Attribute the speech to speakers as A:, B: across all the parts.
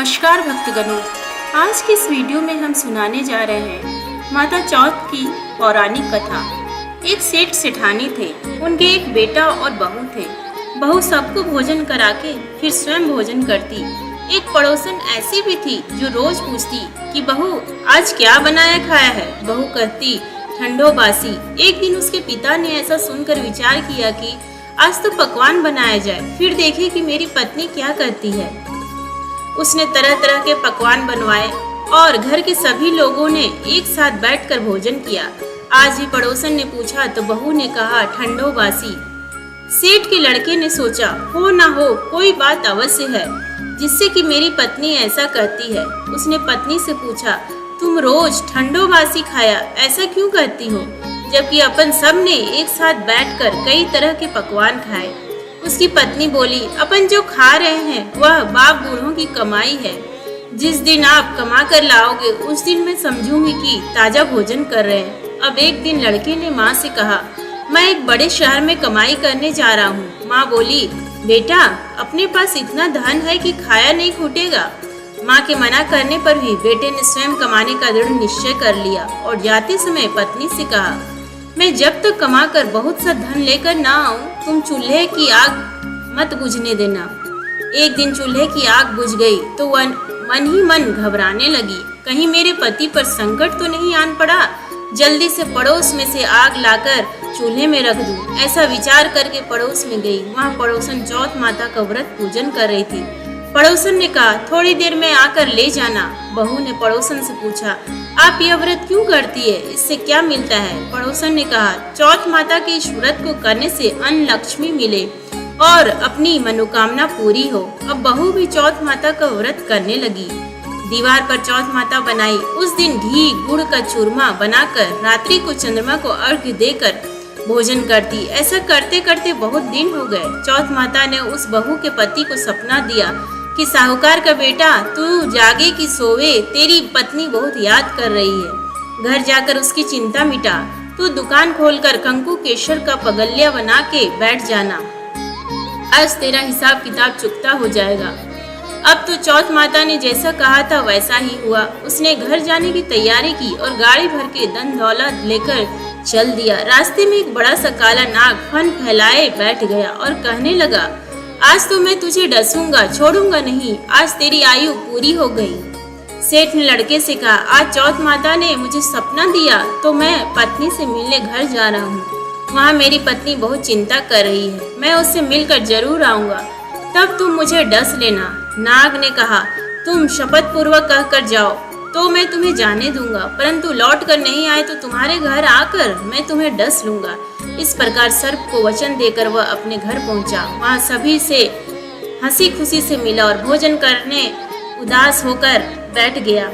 A: नमस्कार भक्तगणों, आज की इस वीडियो में हम सुनाने जा रहे हैं माता चौथ की पौराणिक कथा। एक सेठ सेठानी थे, उनके एक बेटा और बहू थे। बहू सबको भोजन करा के फिर स्वयं भोजन करती। एक पड़ोसन ऐसी भी थी जो रोज पूछती कि बहू आज क्या बनाया खाया है। बहू कहती ठंडो बासी। एक दिन उसके पिता ने ऐसा सुनकर विचार किया कि आज तो पकवान बनाया जाए, फिर देखे कि मेरी पत्नी क्या करती है। उसने तरह तरह के पकवान बनवाए और घर के सभी लोगों ने एक साथ बैठकर भोजन किया। आज भी पड़ोसन ने पूछा तो बहू ने कहा ठंडो बासी। सेठ के लड़के ने सोचा हो ना हो कोई बात अवश्य है जिससे कि मेरी पत्नी ऐसा करती है। उसने पत्नी से पूछा तुम रोज ठंडो बासी खाया ऐसा क्यों करती हो, जबकि अपन सब ने एक साथ बैठकर कई तरह के पकवान खाए। उसकी पत्नी बोली अपन जो खा रहे हैं वह बाप बूढ़ों की कमाई है। जिस दिन आप कमा कर लाओगे उस दिन मैं समझूंगी कि ताजा भोजन कर रहे हैं। अब एक दिन लड़के ने माँ से कहा मैं एक बड़े शहर में कमाई करने जा रहा हूँ। माँ बोली बेटा अपने पास इतना धन है कि खाया नहीं छूटेगा। माँ के मना करने पर भी बेटे ने स्वयं कमाने का दृढ़ निश्चय कर लिया और जाते समय पत्नी से कहा मैं जब तक कमा कर बहुत सा धन लेकर ना आऊं तुम चूल्हे की आग मत बुझने देना। एक दिन चूल्हे की आग बुझ गई तो वह मन ही मन घबराने लगी, कहीं मेरे पति पर संकट तो नहीं आन पड़ा। जल्दी से पड़ोस में से आग लाकर चूल्हे में रख दूं। ऐसा विचार करके पड़ोस में गई। वहाँ पड़ोसन चौथ माता का व्रत पूजन कर रही थी। पड़ोसन ने कहा थोड़ी देर में आकर ले जाना। बहू ने पड़ोसन से पूछा आप यह व्रत क्यों करती है, इससे क्या मिलता है। पड़ोसन ने कहा चौथ माता के इस व्रत को करने से अन्न लक्ष्मी मिले और अपनी मनोकामना पूरी हो। अब बहू भी चौथ माता का व्रत करने लगी। दीवार पर चौथ माता बनाई। उस दिन घी गुड़ का चूरमा बनाकर रात्रि को चंद्रमा को अर्घ्य देकर भोजन करती। ऐसा करते करते बहुत दिन हो गए। चौथ माता ने उस बहू के पति को सपना दिया कि साहूकार का बेटा तू जागे कि सोवे, तेरी पत्नी बहुत याद कर रही है। घर जाकर उसकी चिंता मिटा। तू दुकान खोलकर कंकु केशर का पगलिया बना के बैठ जाना। आज तेरा हिसाब किताब चुकता हो जाएगा। अब तो चौथ माता ने जैसा कहा था वैसा ही हुआ। उसने घर जाने की तैयारी की और गाड़ी भर के धन दौलत लेकर चल दिया। रास्ते में एक बड़ा सा काला नाग फन फैलाए बैठ गया और कहने लगा आज तो मैं तुझे डसूंगा, छोड़ूंगा नहीं। आज तेरी आयु पूरी हो गई। सेठ ने लड़के से कहा आज चौथ माता ने मुझे सपना दिया तो मैं पत्नी से मिलने घर जा रहा हूँ। वहाँ मेरी पत्नी बहुत चिंता कर रही है, मैं उससे मिलकर जरूर आऊंगा, तब तुम मुझे डस लेना। नाग ने कहा तुम शपथ पूर्वक कहकर जाओ तो मैं तुम्हें जाने दूंगा, परंतु लौट कर नहीं आए तो तुम्हारे घर आकर मैं तुम्हें डस लूंगा। इस प्रकार सर्प को वचन देकर वह अपने घर पहुंचा। वहाँ सभी से हंसी खुशी से मिला और भोजन करने उदास होकर बैठ गया।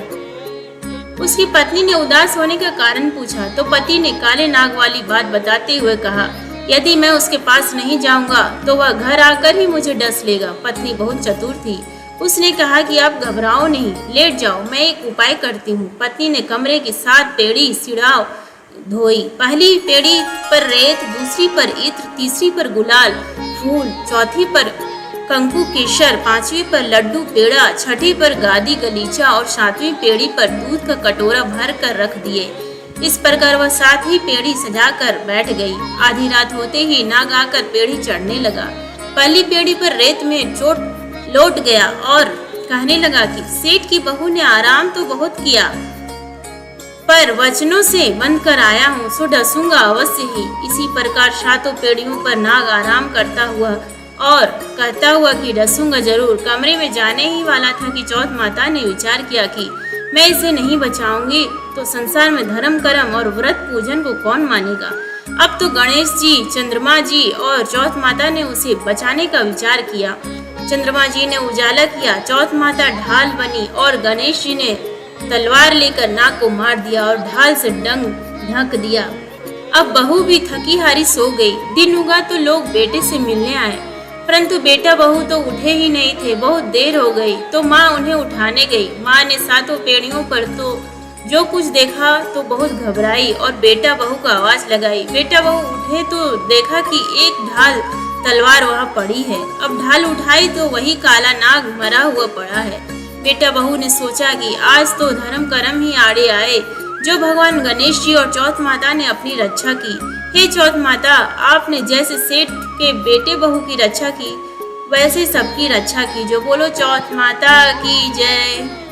A: उसकी पत्नी ने उदास होने का कारण पूछा तो पति ने काले नाग वाली बात बताते हुए कहा यदि मैं उसके पास नहीं जाऊंगा तो वह घर आकर ही मुझे डस लेगा। पत्नी बहुत चतुर थी। उसने कहा कि आप घबराओ नहीं, लेट जाओ, मैं एक उपाय करती हूँ। पत्नी ने कमरे की 7 पेड़ी सिड़ाव धोई। पहली पेड़ी पर रेत, दूसरी पर इत्र, तीसरी पर गुलाल फूल, चौथी पर कंकु केशर, 5वीं पर लड्डू पेड़ा, 6ठी पर गादी गलीचा और 7वीं पेड़ी पर दूध का कटोरा भर कर रख दिए। इस प्रकार वह 7 ही पेड़ी सजाकर बैठ गई। आधी रात होते ही नाग आकर पेड़ी चढ़ने लगा। पहली पेड़ी पर रेत में चोट लौट गया और कहने लगा कि सेठ की बहू ने आराम तो बहुत किया पर वचनों से बंद कर आया हूँ, सो डसूंगा अवश्य ही। इसी प्रकार 7 पेड़ियों पर नाग आराम करता हुआ और कहता हुआ कि डसूंगा जरूर कमरे में जाने ही वाला था कि चौथ माता ने विचार किया कि मैं इसे नहीं बचाऊंगी तो संसार में धर्म कर्म और व्रत पूजन को कौन मानेगा। अब तो गणेश जी, चंद्रमा जी और चौथ माता ने उसे बचाने का विचार किया। चंद्रमा जी ने उजाला किया, चौथ माता ढाल बनी और गणेश जी ने तलवार लेकर नाग को मार दिया और ढाल से डंग ढक दिया। अब बहू भी थकी हारी सो गई। दिन उगा तो लोग बेटे से मिलने आए, परंतु बेटा बहू तो उठे ही नहीं थे। बहुत देर हो गई तो माँ उन्हें उठाने गई। माँ ने 7 पेड़ियों पर तो जो कुछ देखा तो बहुत घबराई और बेटा बहू को आवाज लगाई। बेटा बहू उठे तो देखा कि एक ढाल तलवार वहाँ पड़ी है। अब ढाल उठाई तो वही काला नाग मरा हुआ पड़ा है। बेटा बहू ने सोचा कि आज तो धर्म कर्म ही आड़े आए, जो भगवान गणेश जी और चौथ माता ने अपनी रक्षा की। हे चौथ माता, आपने जैसे सेठ के बेटे बहू की रक्षा की, वैसे सबकी रक्षा कीजो। बोलो चौथ माता की जय।